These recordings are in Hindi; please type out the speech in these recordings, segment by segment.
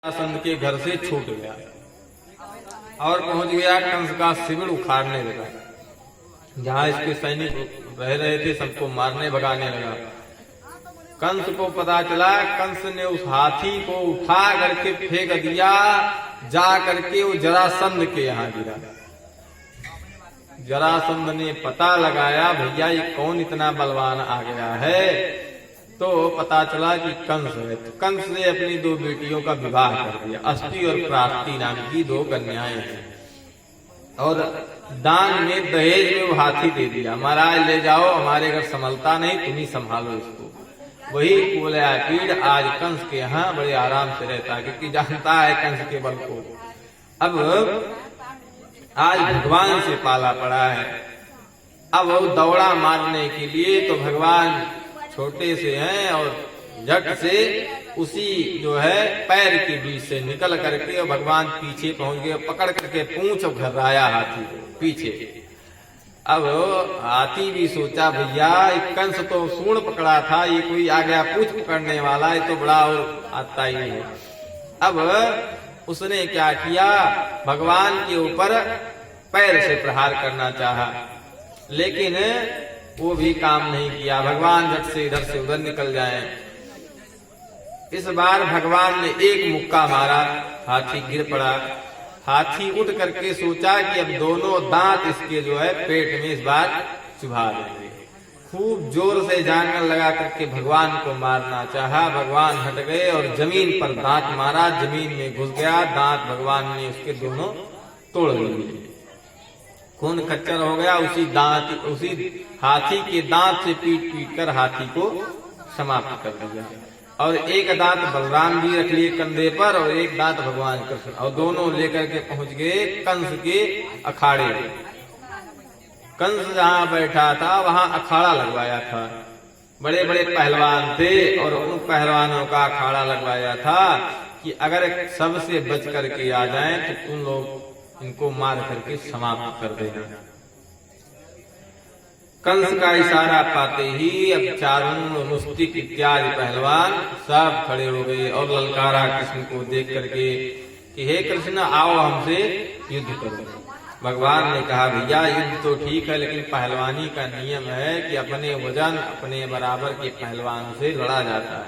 जरासंध के घर से छूट गया और पहुंच गया कंस का शिविर उखाड़ने लगा। जहां इसके सैनिक रह रहे थे सबको मारने भगाने लगा। कंस को पता चला, कंस ने उस हाथी को उठा करके फेंक दिया, जा करके वो जरासंध के यहाँ गिरा। जरासंध ने पता लगाया भैया ये कौन इतना बलवान आ गया है, तो पता चला कि कंस है। तो कंस ने अपनी दो बेटियों का विवाह कर दिया। अष्टि और प्राप्ति नाम की दो कन्याएं हैं और दान में दहेज में वो हाथी दे दिया। महाराज ले जाओ, हमारे घर संभलता नहीं, तुम ही संभालो इसको। वही बोला पीड़ आज कंस के यहाँ बड़े आराम से रहता है, क्योंकि जानता है कंस के बल को। अब आज भगवान से पाला पड़ा है। अब वो दौड़ा मारने के लिए, तो भगवान छोटे से हैं और झट से उसी जो है पैर के बीच से निकल करके और भगवान पीछे पहुंच गए, पकड़ करके पूंछ घर्राया हाथी को पीछे। अब हाथी भी सोचा भैया कंस तो सूंड पकड़ा था, ये कोई आ गया पूंछ पकड़ने वाला, ये तो बड़ा और आता ही है। अब उसने क्या किया, भगवान के ऊपर पैर से प्रहार करना चाहा, लेकिन वो भी काम नहीं किया। भगवान झट से इधर से उधर निकल जाए। इस बार भगवान ने एक मुक्का मारा, हाथी गिर पड़ा। हाथी उठ करके सोचा कि अब दोनों दांत इसके जो है पेट में इस बार चुभा देंगे। खूब जोर से जांगल लगा करके भगवान को मारना चाहा। भगवान हट गए और जमीन पर दांत मारा, जमीन में घुस गया। दांत भगवान ने उसके दोनों तोड़ लिए, खून खच्चर हो गया। उसी हाथी के दांत से पीट पीट कर हाथी को समाप्त कर दिया। और एक दांत बलराम जी रख लिए कंधे पर और एक दांत भगवान कृष्ण, और दोनों लेकर के पहुंच गए कंस के अखाड़े। कंस जहां बैठा था वहां अखाड़ा लगवाया था। बड़े बड़े पहलवान थे और उन पहलवानों का अखाड़ा लगवाया था कि अगर सबसे बच करके आ जाएं तो तुम लोग इनको मार करके समाप्त कर देना। कंस का इशारा पाते ही अब चारुण, मुस्तिक इत्यादि पहलवान सब खड़े हो गए और ललकारा कृष्ण को देख करके कि हे कृष्ण आओ हमसे युद्ध करो। भगवान ने कहा भैया युद्ध तो ठीक है, लेकिन पहलवानी का नियम है कि अपने वजन अपने बराबर के पहलवान से लड़ा जाता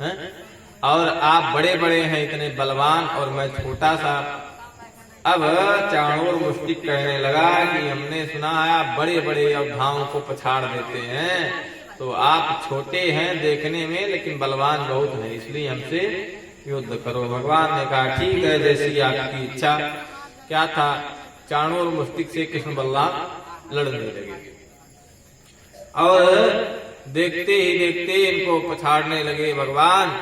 है? और आप बड़े बड़े हैं, इतने बलवान, और मैं छोटा सा। अब चाणूर मुस्तिक कहने लगा कि हमने सुना है आप बड़े बड़े योद्धाओं को पछाड़ देते हैं, तो आप छोटे हैं देखने में लेकिन बलवान बहुत है, इसलिए हमसे युद्ध करो। भगवान ने कहा ठीक है, जैसी आपकी इच्छा। क्या था, चाणूर मुस्तिक से कृष्ण बलराम लड़ने लगे और देखते ही देखते इनको पछाड़ने लगे भगवान।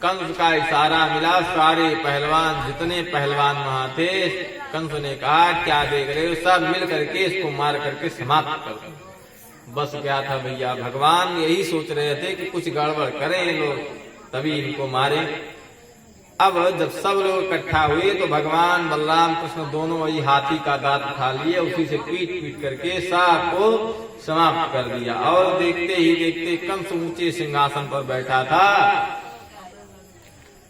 कंस का इशारा मिला, सारे पहलवान जितने पहलवान वहां थे, कंस ने कहा क्या देख रहे हो, सब मिल करके इसको मार करके समाप्त कर दो। बस क्या था भैया, भगवान यही सोच रहे थे कि कुछ गड़बड़ करें लोग तभी इनको मारे। अब जब सब लोग इकट्ठा हुए तो भगवान बलराम कृष्ण दोनों वही हाथी का दांत उठा लिए, उसी से पीट पीट करके सबको समाप्त कर दिया। और देखते ही देखते कंस ऊंचे सिंहासन पर बैठा था,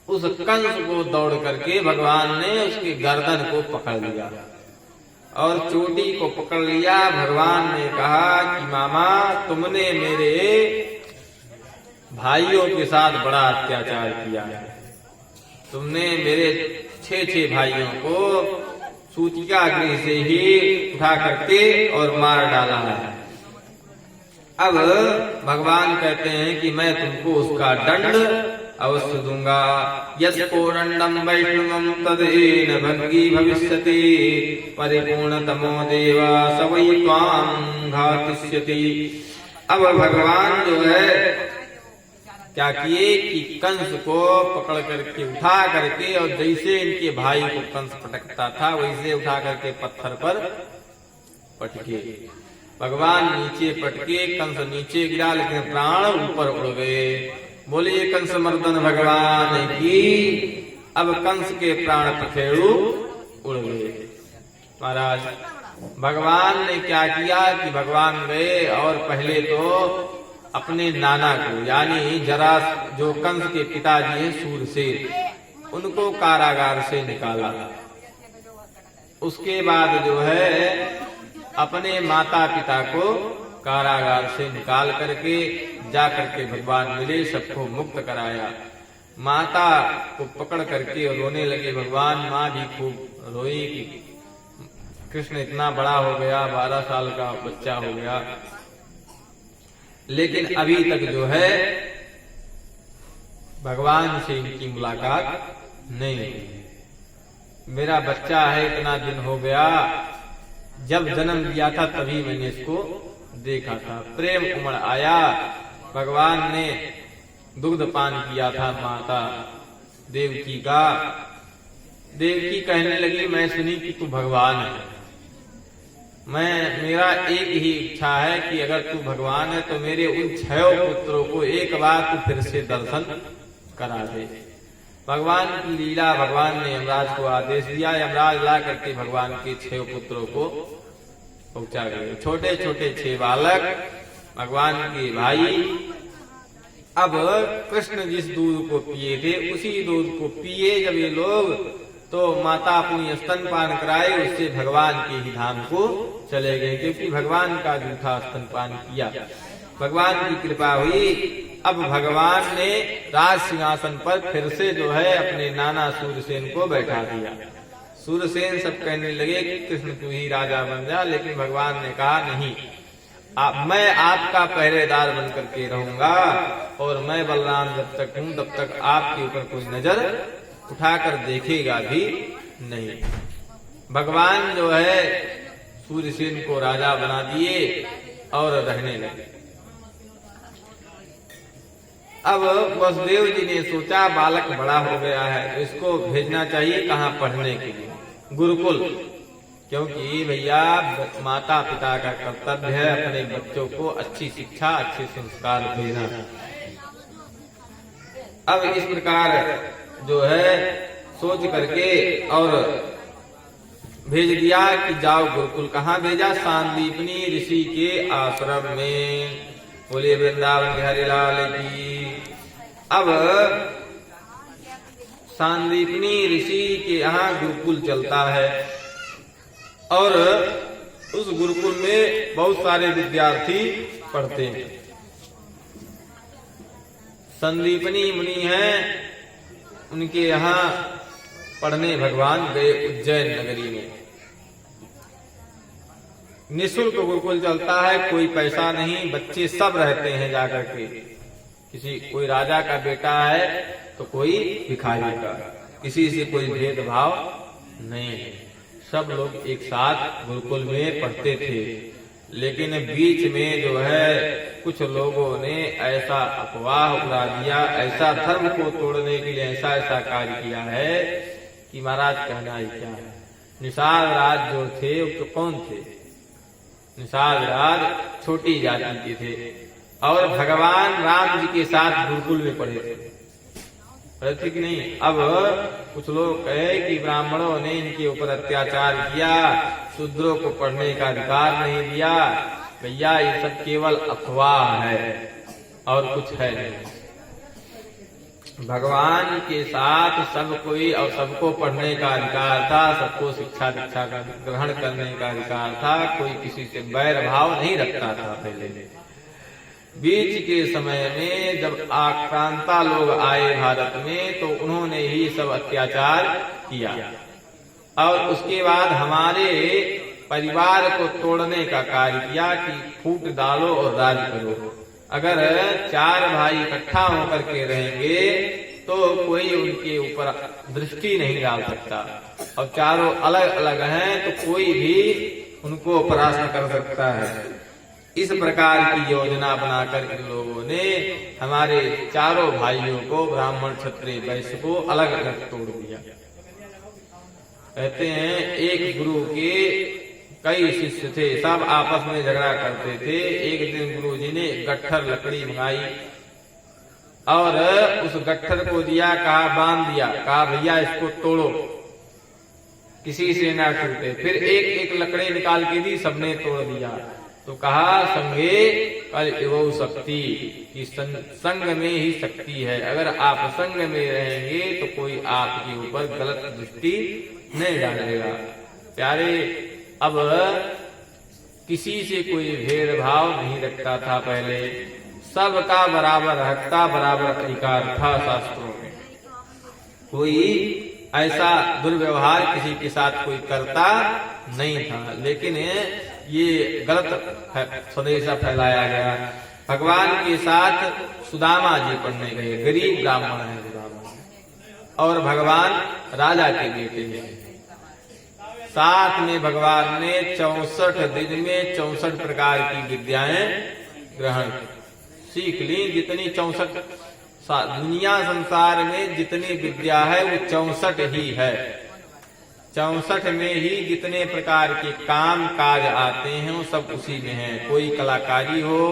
उस कंस को दौड़ करके भगवान ने उसकी गर्दन को पकड़ लिया और चोटी को पकड़ लिया। भगवान ने कहा कि मामा तुमने मेरे भाइयों के साथ बड़ा अत्याचार किया है। तुमने मेरे 6 भाइयों को सूतिका गृह से ही उठा करके और मार डाला है। अब भगवान कहते हैं कि मैं तुमको उसका दंड अवश्य दूंगा। यस्कोरण्डम वैष्णवम तदेन भंगी भविष्यति परिपूर्णतमो देवा स वै त्वां घातिष्यति। अब भगवान जो है क्या किए कि कंस को पकड़ करके उठा करके, और जैसे इनके भाई को कंस पटकता था वैसे उठा करके पत्थर पर पटके। भगवान नीचे पटके, कंस नीचे गिरा लेकिन प्राण ऊपर उड़ गए। बोलिए कंस मर्दन भगवान की। अब कंस के प्राण पखेरु उड़ गए। महाराज भगवान ने क्या किया कि भगवान गए और पहले तो अपने नाना को, यानी जरा जो कंस के पिताजी हैं सूरसेन, उनको कारागार से निकाला। उसके बाद जो है अपने माता पिता को कारागार से निकाल करके जा करके भगवान मिले, सबको मुक्त कराया। माता को पकड़ करके रोने लगे भगवान। माँ भी खूब रोई कि कृष्ण इतना बड़ा हो गया, 12 साल का बच्चा हो गया, लेकिन अभी तक जो है भगवान से इनकी मुलाकात नहीं हुई। मेरा बच्चा है, इतना दिन हो गया, जब जन्म लिया था तभी मैंने इसको देखा था। प्रेम उमड़ आया, भगवान ने दुग्ध पान किया था माता देवकी का। देवकी कहने लगी मैं सुनी कि तू भगवान है, मेरा एक ही इच्छा है कि अगर तू भगवान है तो मेरे उन 6 पुत्रों को एक बार तू फिर से दर्शन करा दे। भगवान की लीला, भगवान ने यमराज को आदेश दिया, यमराज ला करके भगवान के 6 पुत्रों को पहुंचा गए। छोटे छोटे 6 बालक भगवान के भाई। अब कृष्ण जिस दूध को पिए थे उसी दूध को पिए जब ये लोग, तो माता अपनी स्तनपान कराए, उससे भगवान के ही धाम को चले गए, क्योंकि भगवान का जूठा स्तनपान किया। भगवान की कृपा हुई। अब भगवान ने राज सिंहासन पर फिर से जो है अपने नाना सूरसेन को बैठा दिया। सूरसेन सब कहने लगे कि कृष्ण तू ही राजा बन जा, लेकिन भगवान ने कहा नहीं, मैं आपका पहरेदार बन करके रहूंगा और मैं बलराम जब तक हूं तब तक आपके ऊपर कोई नजर उठाकर देखेगा भी नहीं। भगवान जो है सूरसेन को राजा बना दिए और रहने लगे। अब वसुदेव जी ने सोचा बालक बड़ा हो गया है तो इसको भेजना चाहिए कहाँ पढ़ने के लिए, गुरुकुल, क्योंकि भैया माता पिता का कर्तव्य है अपने बच्चों को अच्छी शिक्षा, अच्छे संस्कार देना। अब इस प्रकार जो है सोच करके और भेज दिया कि जाओ गुरुकुल। कहाँ भेजा? सांदीपनी ऋषि के आश्रम में। बोले वृंदावन बिहारी लाल की। अब सांदीपनी ऋषि के यहाँ गुरुकुल चलता है और उस गुरुकुल में बहुत सारे विद्यार्थी पढ़ते हैं। संदीपनी मुनि हैं, उनके यहाँ पढ़ने भगवान गए उज्जैन नगरी में। निःशुल्क गुरुकुल चलता है, कोई पैसा नहीं, बच्चे सब रहते हैं जाकर के। कोई राजा का बेटा है तो कोई भिखारी का, किसी से कोई भेदभाव नहीं है, सब लोग एक साथ गुरुकुल में पढ़ते थे। लेकिन बीच में जो है कुछ लोगों ने ऐसा अफवाह उड़ा दिया, ऐसा धर्म को तोड़ने के लिए ऐसा ऐसा कार्य किया है कि महाराज कहना ही क्या है। निषाद राज जो थे वो तो कौन थे? निषाद राज छोटी जाति के थे और भगवान राम जी के साथ गुरुकुल में पढ़े थे, ठीक नहीं। अब कुछ लोग कहे कि ब्राह्मणों ने इनके ऊपर अत्याचार किया, शूद्रों को पढ़ने का अधिकार नहीं दिया। भैया ये सब केवल अफवाह है और कुछ है नहीं। भगवान के साथ सब कोई और सबको पढ़ने का अधिकार था, सबको शिक्षा दीक्षा का ग्रहण करने का अधिकार था, कोई किसी से बैर भाव नहीं रखता था। पहले बीच के समय में जब आक्रांता लोग आए भारत में तो उन्होंने ही सब अत्याचार किया और उसके बाद हमारे परिवार को तोड़ने का कार्य किया कि फूट डालो और राज करो। अगर 4 भाई इकट्ठा होकर के रहेंगे तो कोई उनके ऊपर दृष्टि नहीं डाल सकता, और चारों अलग अलग हैं तो कोई भी उनको परास्त कर सकता है। इस प्रकार की योजना बनाकर इन लोगों ने हमारे चारों भाइयों को, ब्राह्मण क्षत्रिय वैश्य को अलग अलग तोड़ दिया। कहते हैं एक गुरु के कई शिष्य थे, सब आपस में झगड़ा करते थे। एक दिन गुरु जी ने गट्ठर लकड़ी मंगाई और उस गट्ठर को दिया, कहा बांध दिया, कहा भैया इसको तोड़ो, किसी से ना टूटे। फिर एक एक लकड़ी निकाल के दी, सबने तोड़ दिया। तो कहा संगे कल एवं शक्ति, कि संग में ही शक्ति है। अगर आप संग में रहेंगे तो कोई आपके ऊपर गलत दृष्टि नहीं डालेगा। प्यारे, अब किसी से कोई भेदभाव नहीं रखता था पहले, सबका बराबर हकता, बराबर अधिकार था शास्त्रों में। कोई ऐसा दुर्व्यवहार किसी के साथ कोई करता नहीं था। लेकिन ये गलत संदेशा फैलाया गया। भगवान के साथ सुदामा जी पढ़ने गए, गरीब ब्राह्मण है सुदामा, और भगवान राजा के बेटे हैं। साथ में भगवान ने 64 दिन में 64 प्रकार की विद्याएं ग्रहण सीख ली। जितनी 64 दुनिया संसार में जितनी विद्या है वो 64 ही है। 64 में ही जितने प्रकार के काम काज आते हैं वो सब उसी में है। कोई कलाकारी हो,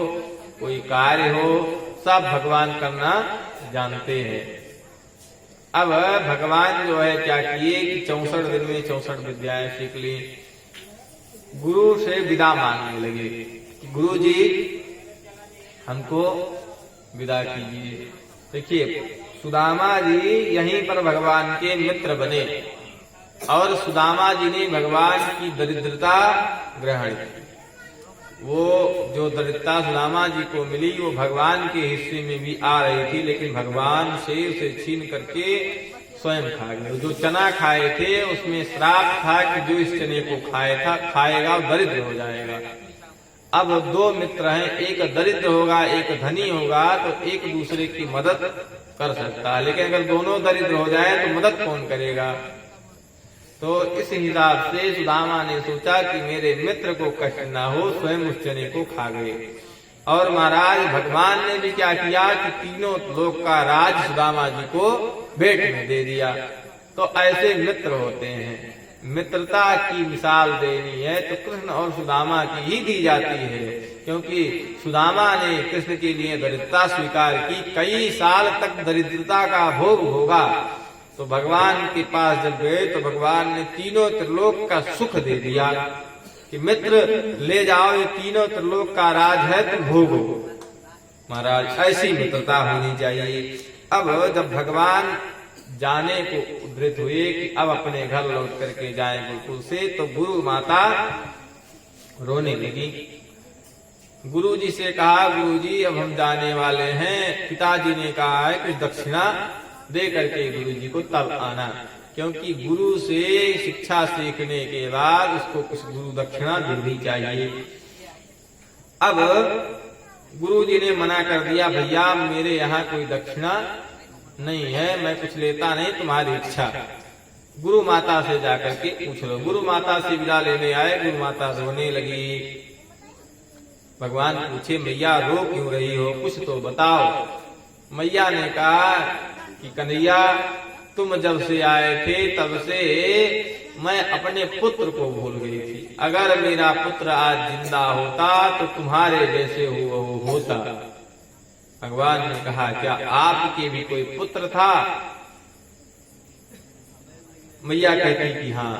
कोई कार्य हो, सब भगवान करना जानते हैं। अब भगवान जो है क्या किए कि 64 दिन में 64 विद्याएं सीख ली। गुरु से विदा मांगने लगे, गुरु जी हमको विदा कीजिए। देखिए, सुदामा जी यहीं पर भगवान के मित्र बने और सुदामा जी ने भगवान की दरिद्रता ग्रहण की। वो जो दरिद्रता सुदामा जी को मिली वो भगवान के हिस्से में भी आ रही थी, लेकिन भगवान से उसे छीन करके स्वयं खा गए। जो चना खाए थे उसमें श्राप था कि जो इस चने को खाएगा वो दरिद्र हो जाएगा। अब दो मित्र हैं, एक दरिद्र होगा एक धनी होगा तो एक दूसरे की मदद कर सकता है, लेकिन अगर दोनों दरिद्र हो जाए तो मदद कौन करेगा। तो इस हिसाब से सुदामा ने सोचा कि मेरे मित्र को कष्ट ना हो, स्वयं उस चने को खा गए। और महाराज भगवान ने भी क्या किया कि तीनों लोक का राज सुदामा जी को भेंट में दे दिया। तो ऐसे मित्र होते हैं। मित्रता की मिसाल देनी है तो कृष्ण और सुदामा की ही दी जाती है, क्योंकि सुदामा ने कृष्ण के लिए दरिद्रता स्वीकार की। कई साल तक दरिद्रता का भोग भोगा, तो भगवान के पास जब गए तो भगवान ने तीनों त्रिलोक का सुख दे दिया कि मित्र ले जाओ, ये तीनों त्रिलोक का राज है, तुम भोगो। महाराज ऐसी मित्रता होनी चाहिए। अब जब भगवान जाने को उद्धृत हुए कि अब अपने घर लौट करके जाएं गुरुकुल से, तो गुरु माता रोने लगी। गुरु जी से कहा, गुरु जी अब हम जाने वाले हैं। पिताजी ने कहा है कुछ दक्षिणा दे करके गुरु जी को तब आना, क्योंकि गुरु से शिक्षा सीखने के बाद उसको कुछ गुरु दक्षिणा देनी चाहिए। अब गुरु जी ने मना कर दिया, भैया मेरे यहाँ कोई दक्षिणा नहीं है, मैं कुछ लेता नहीं, तुम्हारी इच्छा। गुरु माता से जाकर के पूछ लो। गुरु माता से विदा लेने आए, गुरु माता रोने लगी। भगवान पूछे, मैया रो क्यों रही हो, कुछ तो बताओ। मैया ने कहा कि कन्हैया तुम जब से आए थे तब से मैं अपने पुत्र को भूल गई थी। अगर मेरा पुत्र आज जिंदा होता तो तुम्हारे जैसे होता। भगवान ने कहा, क्या आपके भी कोई पुत्र था? मैया कहती कि हाँ,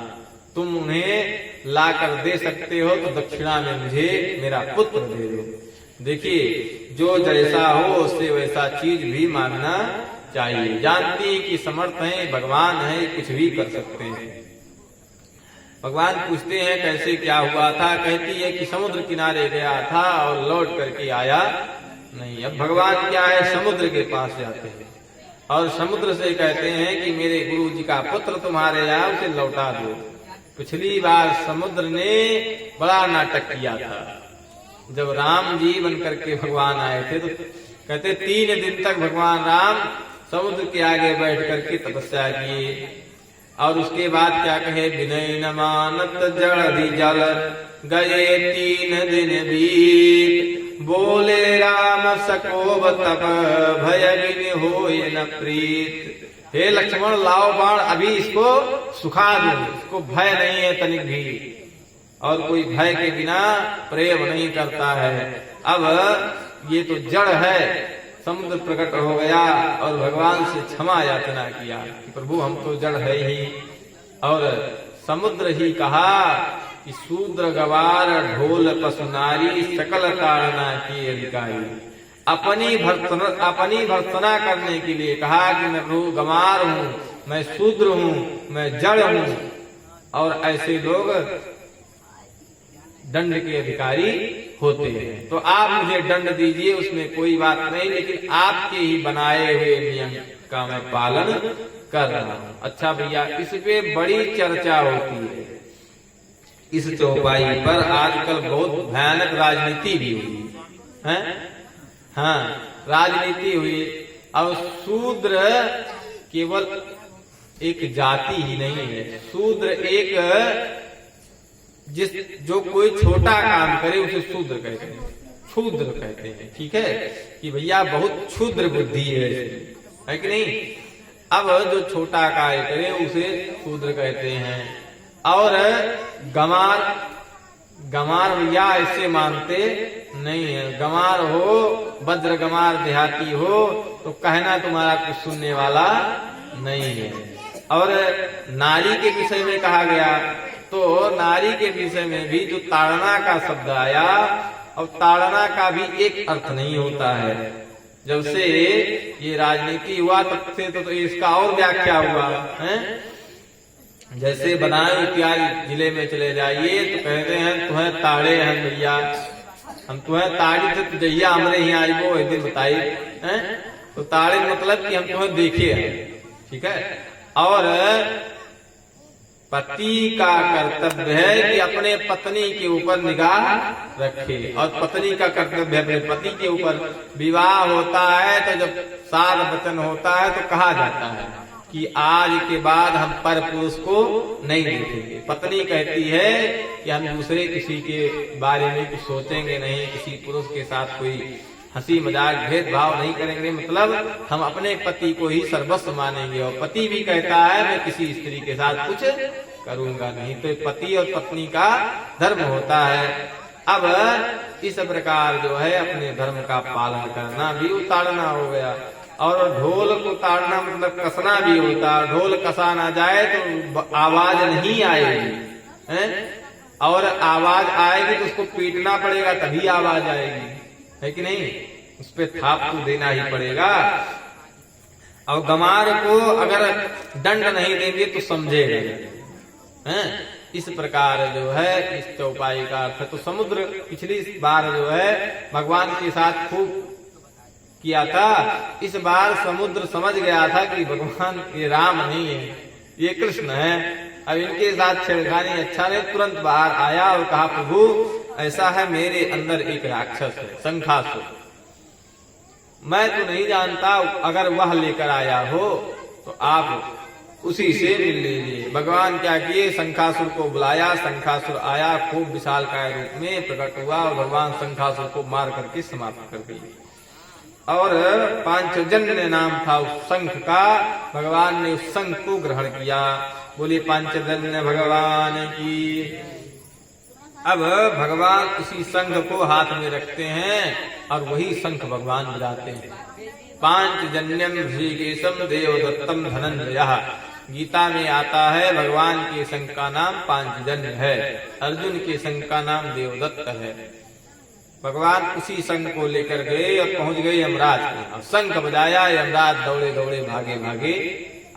तुम उन्हें लाकर दे सकते हो तो दक्षिणा में मुझे मेरा पुत्र दे दो। देखिए, जो जैसा हो उससे वैसा चीज भी मांगना चाहिए। जानती कि समर्थ है, भगवान है, कुछ भी कर सकते हैं। भगवान पूछते हैं कैसे क्या हुआ था। कहती है कि समुद्र किनारे गया था और लौट करके आया नहीं। अब भगवान क्या है, समुद्र के पास जाते हैं और समुद्र से कहते हैं कि मेरे गुरु जी का पुत्र तुम्हारे यहाँ, उसे लौटा दो। पिछली बार समुद्र ने बड़ा नाटक किया था। जब राम जी बन करके भगवान आए थे तो कहते 3 दिन तक भगवान राम समुद्र के आगे बैठ करके तपस्या किए। और उसके बाद क्या कहे, विनय न मानत जड़ जल गए 3 दिन बीत, बोले राम सकोब तप भय बिन होय न प्रीत। हे लक्ष्मण लाओ बाण, अभी इसको सुखा दो, इसको भय नहीं है तनिक भी, और कोई भय के बिना प्रेम नहीं करता है। अब ये तो जड़ है। समुद्र प्रकट हो गया और भगवान से क्षमा याचना किया कि प्रभु हम तो जड़ है ही। और समुद्र ही कहा कि शूद्र गवार ढोल पशु नारी सकल ताड़ना की अधिकारी। अपनी भर्त्सना करने के लिए कहा कि मैं गंवार हूँ, मैं शूद्र हूँ, मैं जड़ हूँ, और ऐसे लोग दंड के अधिकारी होते हैं। तो आप मुझे दंड दीजिए, उसमें कोई बात नहीं, लेकिन आपके ही बनाए हुए नियम का मैं पालन कर रहा हूँ। अच्छा भैया, इस पे बड़ी चर्चा होती है। इस चौपाई पर आजकल बहुत भयानक राजनीति भी हुई है। हाँ, राजनीति हुई। और शूद्र केवल एक जाति ही नहीं है, शूद्र एक जो कोई छोटा काम करे उसे शूद्र कहते हैं, क्षुद्र कहते हैं। ठीक है कि भैया बहुत क्षुद्र बुद्धि है कि नहीं। अब जो छोटा कार्य करे उसे शूद्र कहते हैं। और गंवार भैया ऐसे मानते नहीं है। गंवार हो, वज्र गंवार देहाती हो तो कहना तुम्हारा कुछ सुनने वाला नहीं है। और नारी के विषय में कहा गया, तो नारी के विषय में भी जो ताड़ना का शब्द आया, और ताड़ना का भी एक अर्थ नहीं होता है। जब से ये राजनीति हुआ तब से तो इसका और व्याख्या हुआ है। जैसे बदायूं इत्यादि जिले में चले जाइए तो कहते हैं तुम्हें ताड़े हैं भैया, हम तुम्हें ताड़ी से तुझैया हमरे यहाँ आई वो एक दिन बताइए हैं। तो ताड़े मतलब कि हम तुम्हें देखे हैं। ठीक है। और पति का कर्तव्य है कि अपने पत्नी के ऊपर निगाह रखे, और पत्नी का कर्तव्य है अपने पति के ऊपर। विवाह होता है तो जब साध वचन होता है तो कहा जाता है कि आज के बाद हम पर पुरुष को नहीं देखेंगे। पत्नी कहती है कि हम दूसरे किसी के बारे में कुछ सोचेंगे नहीं, किसी पुरुष के साथ कोई हंसी मजाक भेदभाव नहीं करेंगे, मतलब हम अपने पति को ही सर्वस्व मानेंगे। और पति भी कहता है मैं किसी स्त्री के साथ कुछ करूंगा नहीं। तो पति और पत्नी का धर्म होता है। अब इस प्रकार जो है अपने धर्म का पालन करना भी उतारना हो गया। और ढोल को ताड़ना मतलब कसना भी होता है। ढोल कसा ना जाए तो आवाज नहीं आएगी है? और आवाज आएगी तो उसको पीटना पड़ेगा तभी आवाज आएगी, है कि नहीं। उस पे थाप तो देना ही पड़ेगा। और गंवार को अगर दंड नहीं देंगे तो समझेगा हैं। इस प्रकार जो है इस चौपाई का अर्थ। तो समुद्र पिछली बार जो है भगवान के साथ खूब किया था, इस बार समुद्र समझ गया था कि भगवान ये राम नहीं है, ये कृष्ण है। अब इनके साथ छेड़खानी अच्छा नहीं, तुरंत बाहर आया और कहा प्रभु ऐसा है मेरे अंदर एक राक्षस है शंखासुर, मैं तो नहीं जानता, अगर वह लेकर आया हो तो आप उसी से मिल लीजिए। भगवान क्या किए, शंखासुर को बुलाया। शंखासुर आया, खूब विशालकाय रूप में प्रकट हुआ और भगवान शंखासुर को मार करके समाप्त कर दिए। और पांचजन्य नाम था उस शंख का, भगवान ने उस शंख को ग्रहण किया। बोले पांचजन्य भगवान की। अब भगवान उसी शंख को हाथ में रखते हैं और वही शंख भगवान बजाते हैं। पांचजन्यम ऋषिकेशम देवदत्तम धनंजयः। गीता में आता है भगवान के शंख का नाम पांचजन्य है, अर्जुन के शंख का नाम देवदत्त है। भगवान उसी शंख को लेकर गए और पहुंच गए यमराज के। और शंख बजाया, यमराज दौड़े दौड़े भागे भागे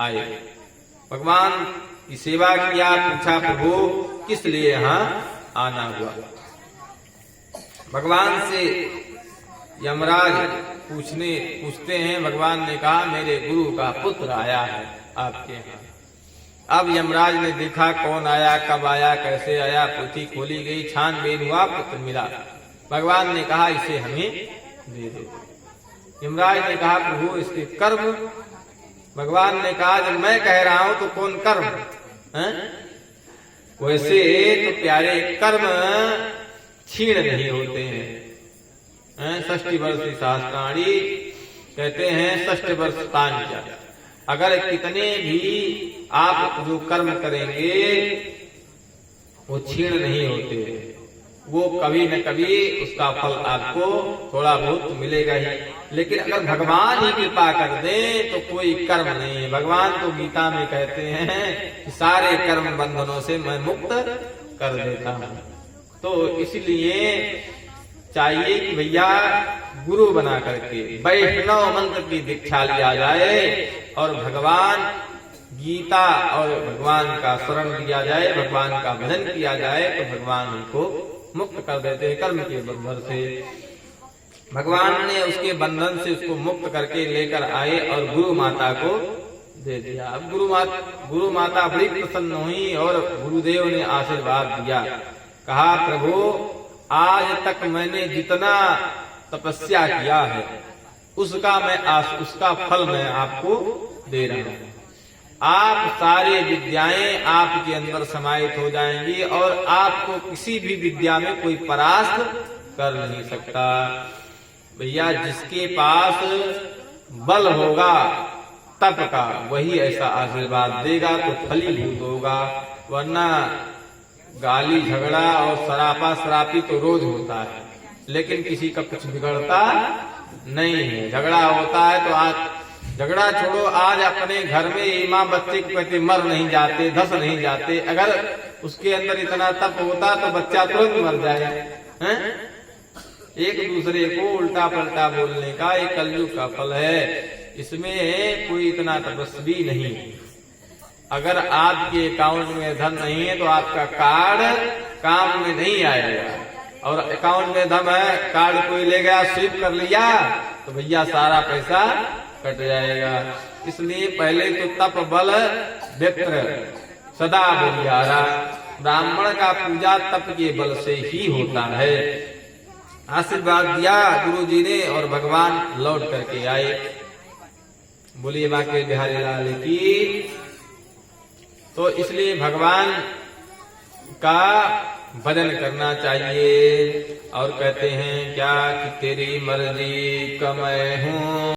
आए। भगवान की सेवा किया, पूछा प्रभु किस लिए यहाँ आना हुआ। भगवान से यमराज पूछते हैं। भगवान ने कहा मेरे गुरु का पुत्र आया है आपके यहाँ। अब यमराज ने देखा कौन आया, कब आया, कैसे आया, पोथी खोली गई, छानबीन हुआ, पुत्र मिला। भगवान ने कहा इसे हमें दे दो। यमराज ने कहा प्रभु इसके कर्म। भगवान ने कहा जब मैं कह रहा हूं तो कौन कर्म है? वैसे तो प्यारे कर्म क्षीण नहीं होते हैं। 60 वर्ष शास्त्राणी कहते हैं 60 वर्ष तान्या। अगर कितने भी आप जो कर्म करेंगे वो क्षीण नहीं होते, वो कभी न कभी उसका फल आपको थोड़ा बहुत मिलेगा ही। लेकिन अगर भगवान ही कृपा कर दे तो कोई कर्म नहीं है। भगवान तो गीता में कहते हैं कि सारे कर्म बंधनों से मैं मुक्त कर देता हूँ। तो इसलिए चाहिए कि भैया गुरु बना करके वैष्णव मंत्र की दीक्षा लिया जाए और भगवान गीता और भगवान का शरण लिया जाए, भगवान का भजन किया जाए, तो भगवान उनको मुक्त कर देते हैं कर्म के बंधन से। भगवान ने उसके बंधन से उसको मुक्त करके लेकर आए और गुरु माता को दे दिया। अब गुरु माता बड़ी प्रसन्न हुई और गुरुदेव ने आशीर्वाद दिया। कहा, प्रभु आज तक मैंने जितना तपस्या किया है उसका फल मैं आपको दे रहा हूँ। आप सारे विद्याएं आपके अंदर समाहित हो जाएंगी और आपको किसी भी विद्या में कोई परास्त कर नहीं सकता। भैया जिसके पास बल होगा तप का वही ऐसा आशीर्वाद देगा तो फलीभूत होगा, वरना गाली झगड़ा और सरापा सरापी तो रोज होता है, लेकिन किसी का कुछ बिगड़ता नहीं है। झगड़ा होता है तो आज झगड़ा छोड़ो, आज अपने घर में माँ बच्चे को कहते मर नहीं जाते, धस नहीं जाते, अगर उसके अंदर इतना तप होता तो बच्चा तुरंत मर जाए हैं? एक दूसरे को उल्टा पलटा बोलने का एक कलयुग का फल है, इसमें कोई इतना तपस्वी नहीं। अगर आपके अकाउंट में धन नहीं है तो आपका कार्ड काम में नहीं आएगा, और अकाउंट में धन है, कार्ड कोई ले गया स्वीप कर लिया तो भैया सारा पैसा कट जाएगा। इसलिए पहले तो तप बल व्यक्त्र सदा बलिहारा, ब्राह्मण का पूजा तप के बल से ही होता है। आशीर्वाद दिया गुरु जी ने और भगवान लौट करके आए। बोलिए बांके बिहारी लाल की। तो इसलिए भगवान का भजन करना चाहिए। और कहते हैं क्या कि तेरी मर्जी का मैं हूँ।